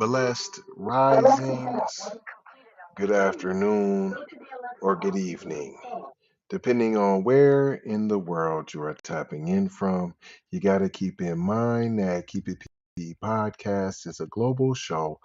blessed risings, good afternoon, or good evening. Depending on where in the world you are tapping in from, you got to keep in mind that Keep It P podcast is a global show.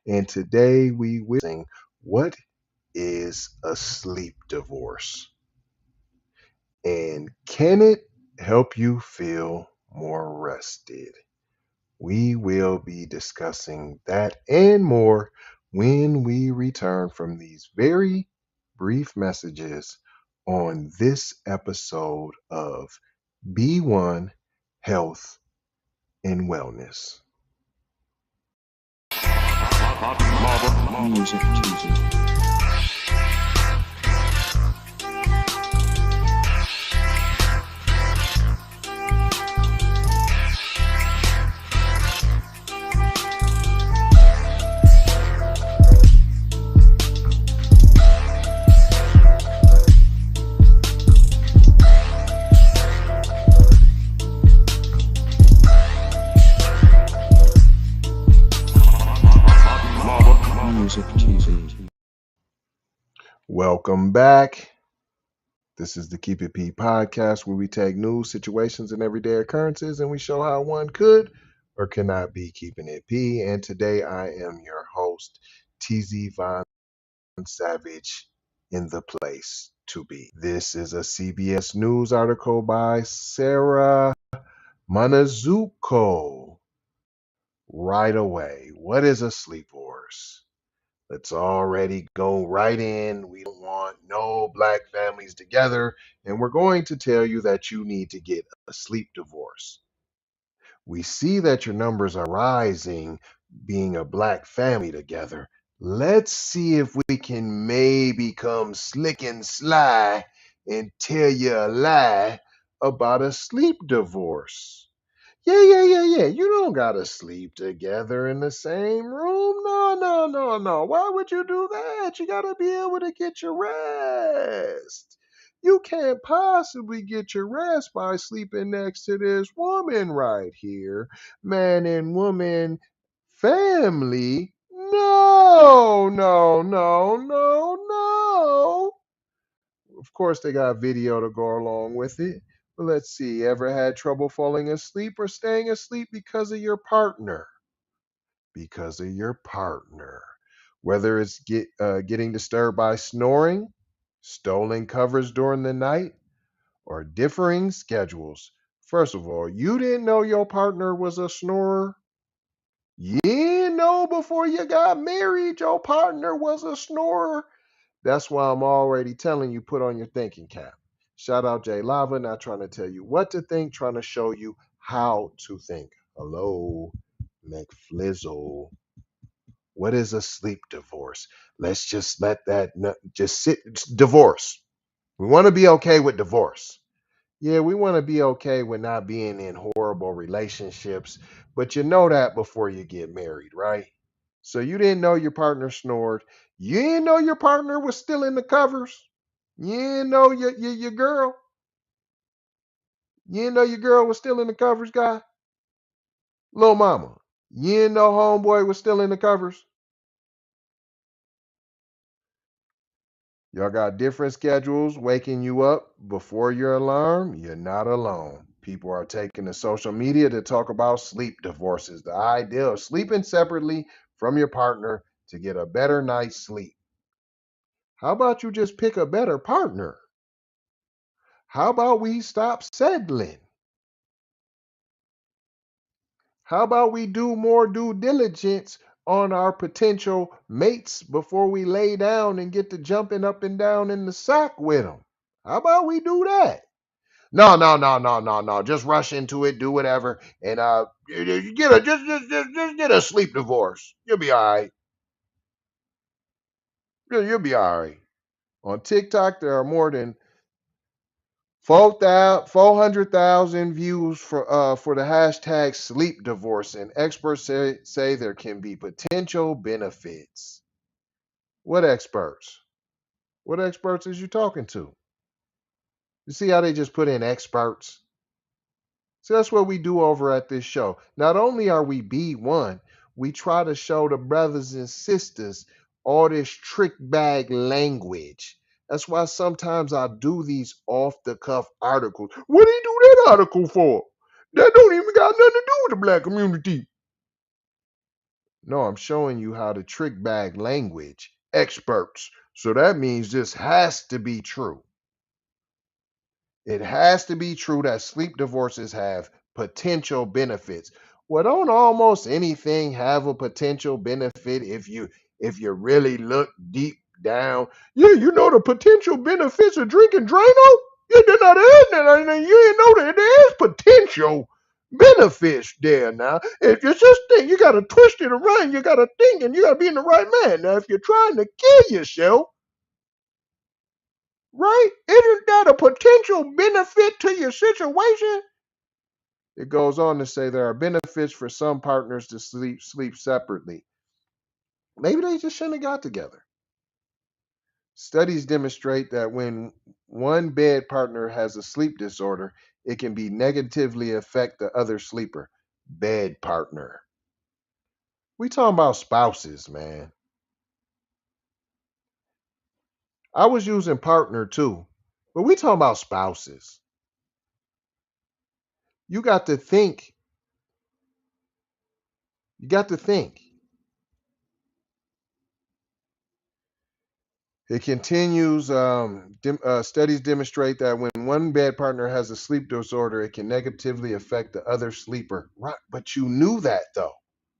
And today we will sing What is a Sleep Divorce? And can it help you feel more rested? We will be discussing that and more when we return from these very brief messages on this episode of B1 Health and Wellness. Music Tuesday. Music Tuesday. Welcome back. This is the Keep It P podcast where we take news, situations, and everyday occurrences and we show how one could or cannot be keeping it P. And today I am your host, TZ Von Savage, in the place to be. This is a CBS News article by Sarah Manazuko. Right away, what is a sleep horse? Let's already go right in. We don't want no black families together, and we're going to tell you that you need to get a sleep divorce. We see that your numbers are rising being a black family together. Let's see if we can maybe come slick and sly and tell you a lie about a sleep divorce. Yeah. You don't gotta sleep together in the same room. No. Why would you do that? You gotta be able to get your rest. You can't possibly get your rest by sleeping next to this woman right here. Man and woman family. No. Of course, they got video to go along with it. But let's see. Ever had trouble falling asleep or staying asleep because of your partner? Because of your partner. Whether it's getting disturbed by snoring, stolen covers during the night, or differing schedules. First of all, you didn't know your partner was a snorer? You didn't know before you got married your partner was a snorer? That's why I'm already telling you, put on your thinking cap. Shout out Jay Lava, not trying to tell you what to think, trying to show you how to think. Hello, McFlizzle. What is a sleep divorce? Let's just let that just sit. Divorce. We want to be okay with divorce. Yeah, we want to be okay with not being in horrible relationships, but you know that before you get married, right? So you didn't know your partner snored. You didn't know your partner was still in the covers. You didn't know your girl. You didn't know your girl was still in the covers, guy. Little mama. You didn't know homeboy was still in the covers. Y'all got different schedules waking you up before your alarm. You're not alone. People are taking to social media to talk about sleep divorces. The idea of sleeping separately from your partner to get a better night's sleep. How about you just pick a better partner? How about we stop settling? How about we do more due diligence on our potential mates before we lay down and get to jumping up and down in the sack with them? How about we do that? No. Just rush into it, do whatever, and get a just get a sleep divorce. You'll be all right. You'll be all right. On TikTok, there are more than 400,000 views for the hashtag sleep divorce, and experts say there can be potential benefits. What experts? What experts is you talking to? You see how they just put in experts? So that's what we do over at this show. Not only are we B1, we try to show the brothers and sisters all this trick bag language. That's why sometimes I do these off the cuff articles. What do you do that article for? That don't even got nothing to do with the black community. No, I'm showing you how to trick bag language. Experts. So that means this has to be true. It has to be true that sleep divorces have potential benefits. Well, don't almost anything have a potential benefit if you really look deep down? Yeah, you know the potential benefits of drinking Drano? Yeah, they're not in there. You ain't know that there is potential benefits there now. If you just think you gotta twist it around, you gotta think and you gotta be in the right man. Now, if you're trying to kill yourself, right? Isn't that a potential benefit to your situation? It goes on to say there are benefits for some partners to sleep separately. Maybe they just shouldn't have got together. Studies demonstrate that when one bed partner has a sleep disorder, it can be negatively affect the other sleeper, bed partner. We talking about spouses, man. I was using partner too, but we talking about spouses. You got to think. You got to think. It continues. Studies demonstrate that when one bed partner has a sleep disorder, it can negatively affect the other sleeper. Right, but you knew that though.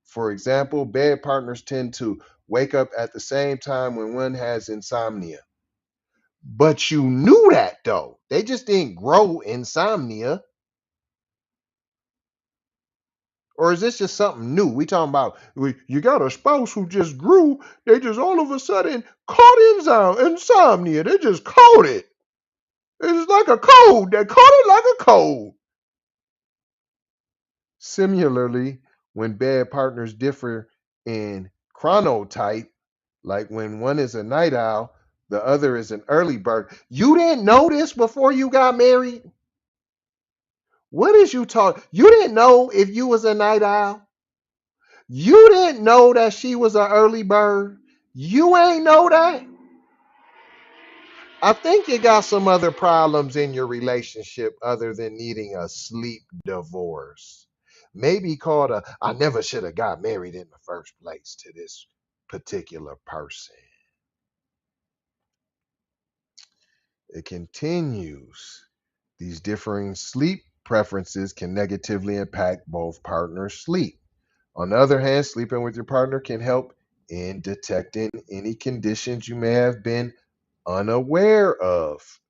For example, bed partners tend to wake up at the same time when one has insomnia. But you knew that though. They just didn't grow insomnia. Or is this just something new? We talking about you got a spouse who just grew. They just all of a sudden caught insomnia. They just caught it. It's like a cold. They caught it like a cold. Similarly, when bed partners differ in chronotype, like when one is a night owl, the other is an early bird. You didn't know this before you got married? What is you talking? You didn't know if you was a night owl? You didn't know that she was an early bird? You ain't know that? I think you got some other problems in your relationship other than needing a sleep divorce. Maybe called a I never should have got married in the first place to this particular person. It continues. These differing sleep preferences can negatively impact both partners' sleep. On the other hand, sleeping with your partner can help in detecting any conditions you may have been unaware of.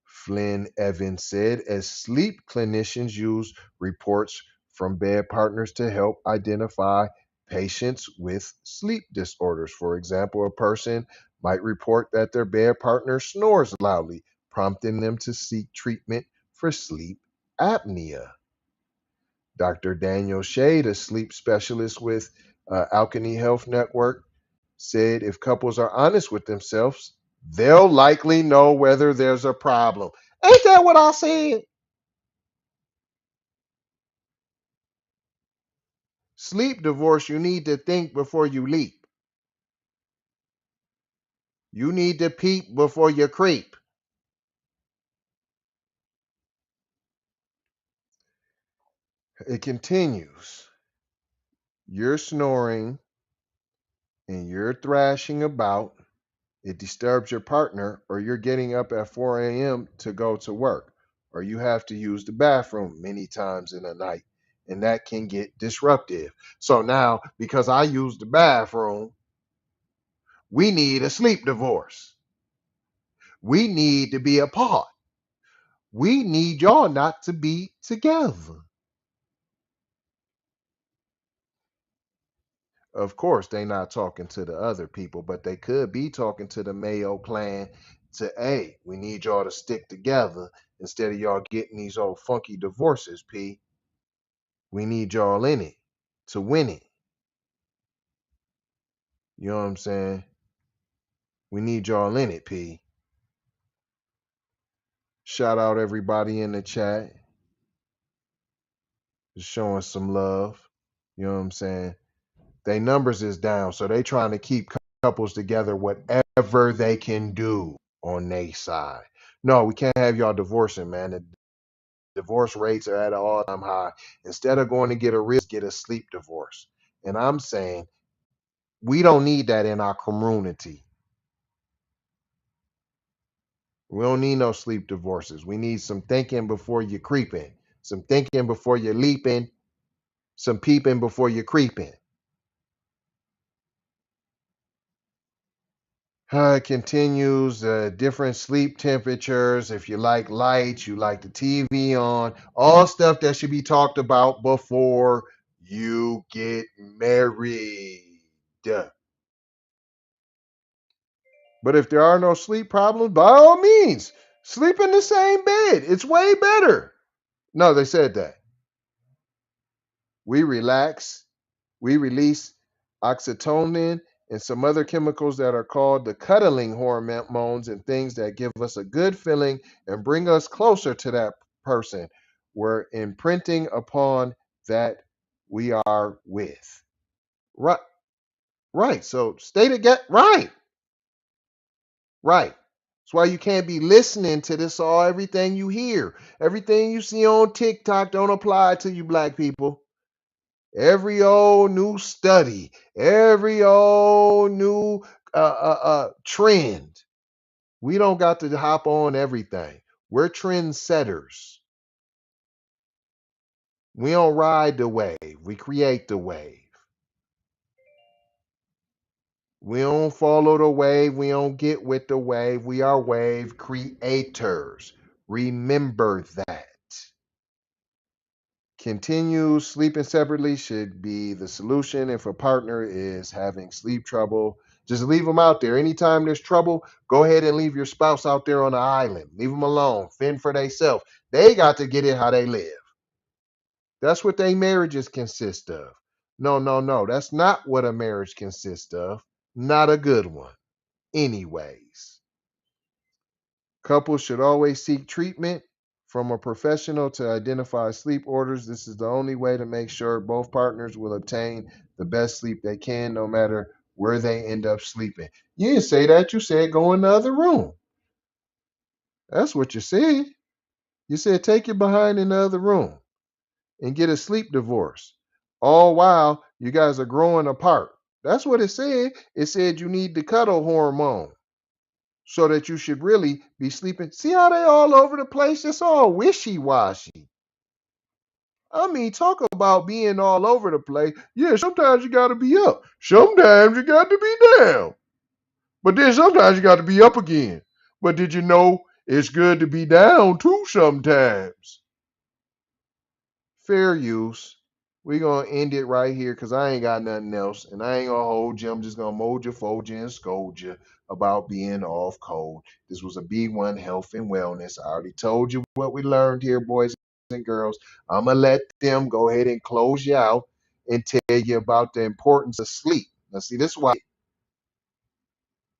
Flynn Evans said, as sleep clinicians use reports from bed partners to help identify patients with sleep disorders. For example, a person might report that their bed partner snores loudly, prompting them to seek treatment for sleep apnea. Dr. Daniel Shade, a sleep specialist with Alchemy Health Network, said if couples are honest with themselves, they'll likely know whether there's a problem. Ain't that what I said? Sleep divorce, you need to think before you leap. You need to peep before you creep. It continues. You're snoring and you're thrashing about. It disturbs your partner, or you're getting up at 4 a.m. to go to work, or you have to use the bathroom many times in a night, and that can get disruptive. So now, because I use the bathroom, we need a sleep divorce. We need to be apart. We need y'all not to be together. Of course, they not talking to the other people, but they could be talking to the Mayo clan to, hey, we need y'all to stick together instead of y'all getting these old funky divorces, P. We need y'all in it to win it. You know what I'm saying? We need y'all in it, P. Shout out everybody in the chat. Just showing some love. You know what I'm saying? Their numbers is down, so they trying to keep couples together whatever they can do on their side. No, we can't have y'all divorcing, man. The divorce rates are at an all-time high. Instead of going to get a get a sleep divorce. And I'm saying we don't need that in our community. We don't need no sleep divorces. We need some thinking before you're creeping, some thinking before you're leaping, some peeping before you're creeping. It continues different sleep temperatures. If you like lights, you like the TV on, all stuff that should be talked about before you get married. But if there are no sleep problems, by all means, sleep in the same bed. It's way better. No, they said that. We relax, we release oxytocin and some other chemicals that are called the cuddling hormones and things that give us a good feeling and bring us closer to that person we're imprinting upon that we are with. Right, right. So stay together. Right, right. That's why you can't be listening to this all everything you hear. Everything you see on TikTok don't apply to you black people. Every old new study, every old new trend. We don't got to hop on everything. We're trendsetters. We don't ride the wave. We create the wave. We don't follow the wave. We don't get with the wave. We are wave creators. Remember that. Continue sleeping separately should be the solution. If a partner is having sleep trouble, just leave them out there. Anytime there's trouble, go ahead and leave your spouse out there on the island. Leave them alone. Fend for themselves. They got to get it how they live. That's what their marriages consist of. No, no, no. That's not what a marriage consists of. Not a good one. Anyways, couples should always seek treatment from a professional to identify sleep orders. This is the only way to make sure both partners will obtain the best sleep they can, no matter where they end up sleeping. You didn't say that. You said go in the other room. That's what you said. You said take your behind in the other room and get a sleep divorce. All while you guys are growing apart. That's what it said. It said you need the cuddle hormone so that you should really be sleeping. See how they all over the place? It's all wishy-washy. I mean, talk about being all over the place. Yeah, sometimes you got to be up. Sometimes you got to be down. But then sometimes you got to be up again. But did you know it's good to be down too sometimes? Fair use. We're going to end it right here because I ain't got nothing else. And I ain't going to hold you. I'm just going to mold you, fold you, and scold you about being off cold. This was a B1 Health and Wellness. I already told you what we learned here, boys and girls. I'm going to let them go ahead and close you out and tell you about the importance of sleep. Now, see, this is why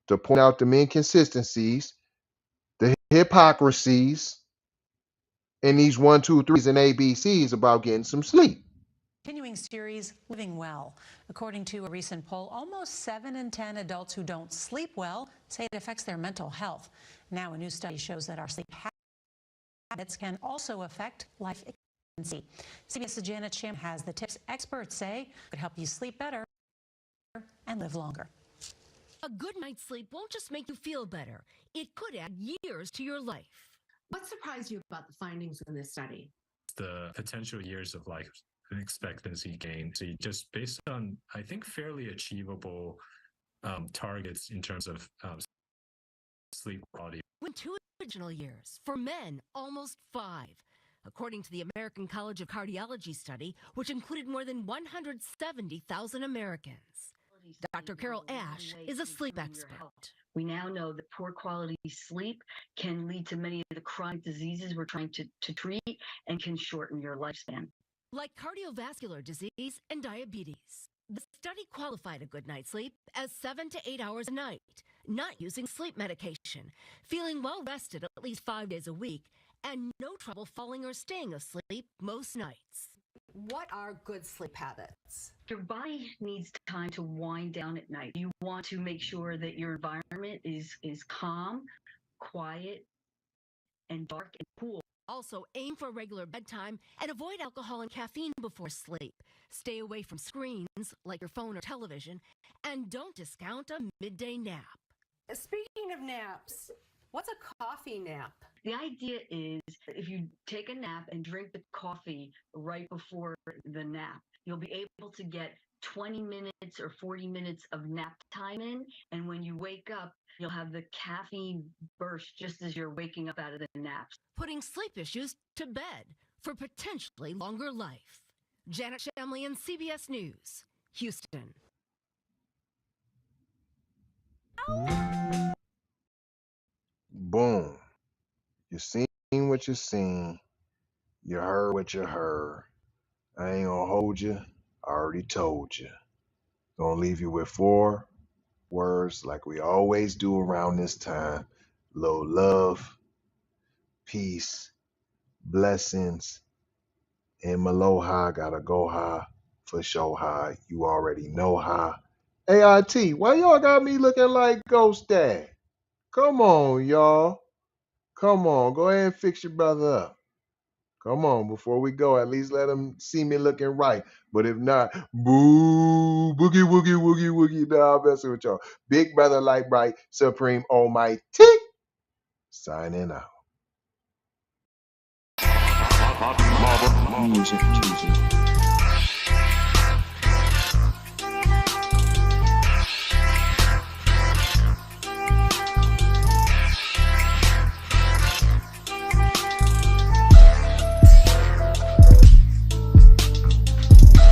to point out the inconsistencies, the hypocrisies, and these 1, 2, 3s and ABCs about getting some sleep. Continuing series, Living Well. According to a recent poll, almost 7 in 10 adults who don't sleep well say it affects their mental health. Now, a new study shows that our sleep habits can also affect life expectancy. CBS's Janet Sham has the tips experts say could help you sleep better and live longer. A good night's sleep won't just make you feel better. It could add years to your life. What surprised you about the findings in this study? The potential years of life expectancy gain. So just based on, I think, fairly achievable targets in terms of sleep quality. When 2 additional years, for men, almost 5. According to the American College of Cardiology study, which included more than 170,000 Americans. Dr. Carol Ash is a sleep expert. We now know that poor quality sleep can lead to many of the chronic diseases we're trying to treat and can shorten your lifespan. Like cardiovascular disease and diabetes. The study qualified a good night's sleep as 7 to 8 hours a night, not using sleep medication, feeling well rested at least 5 days a week, and no trouble falling or staying asleep most nights. What are good sleep habits? Your body needs time to wind down at night. You want to make sure that your environment is calm, quiet, and dark and cool. Also, aim for regular bedtime and avoid alcohol and caffeine before sleep. Stay away from screens like your phone or television, and don't discount a midday nap. Speaking of naps, what's a coffee nap? The idea is if you take a nap and drink the coffee right before the nap, you'll be able to get 20 minutes or 40 minutes of nap time in. And when you wake up, you'll have the caffeine burst just as you're waking up out of the naps. Putting sleep issues to bed for potentially longer life. Janet Shamlian, CBS News, Houston. Boom. You seen what you seen. You heard what you heard. I ain't gonna hold you. I already told you. Gonna leave you with 4 words like we always do around this time. Little love, peace, blessings, and Maloha gotta go high for show high. You already know how. AIT, why y'all got me looking like Ghost Dad? Come on, y'all. Come on, go ahead and fix your brother up. Come on, before we go, at least let him see me looking right. But if not, boo, boogie, woogie, woogie, woogie. Nah, I'm messing with y'all. Big brother, light bright, supreme, almighty. Signing out. Music Tuesday.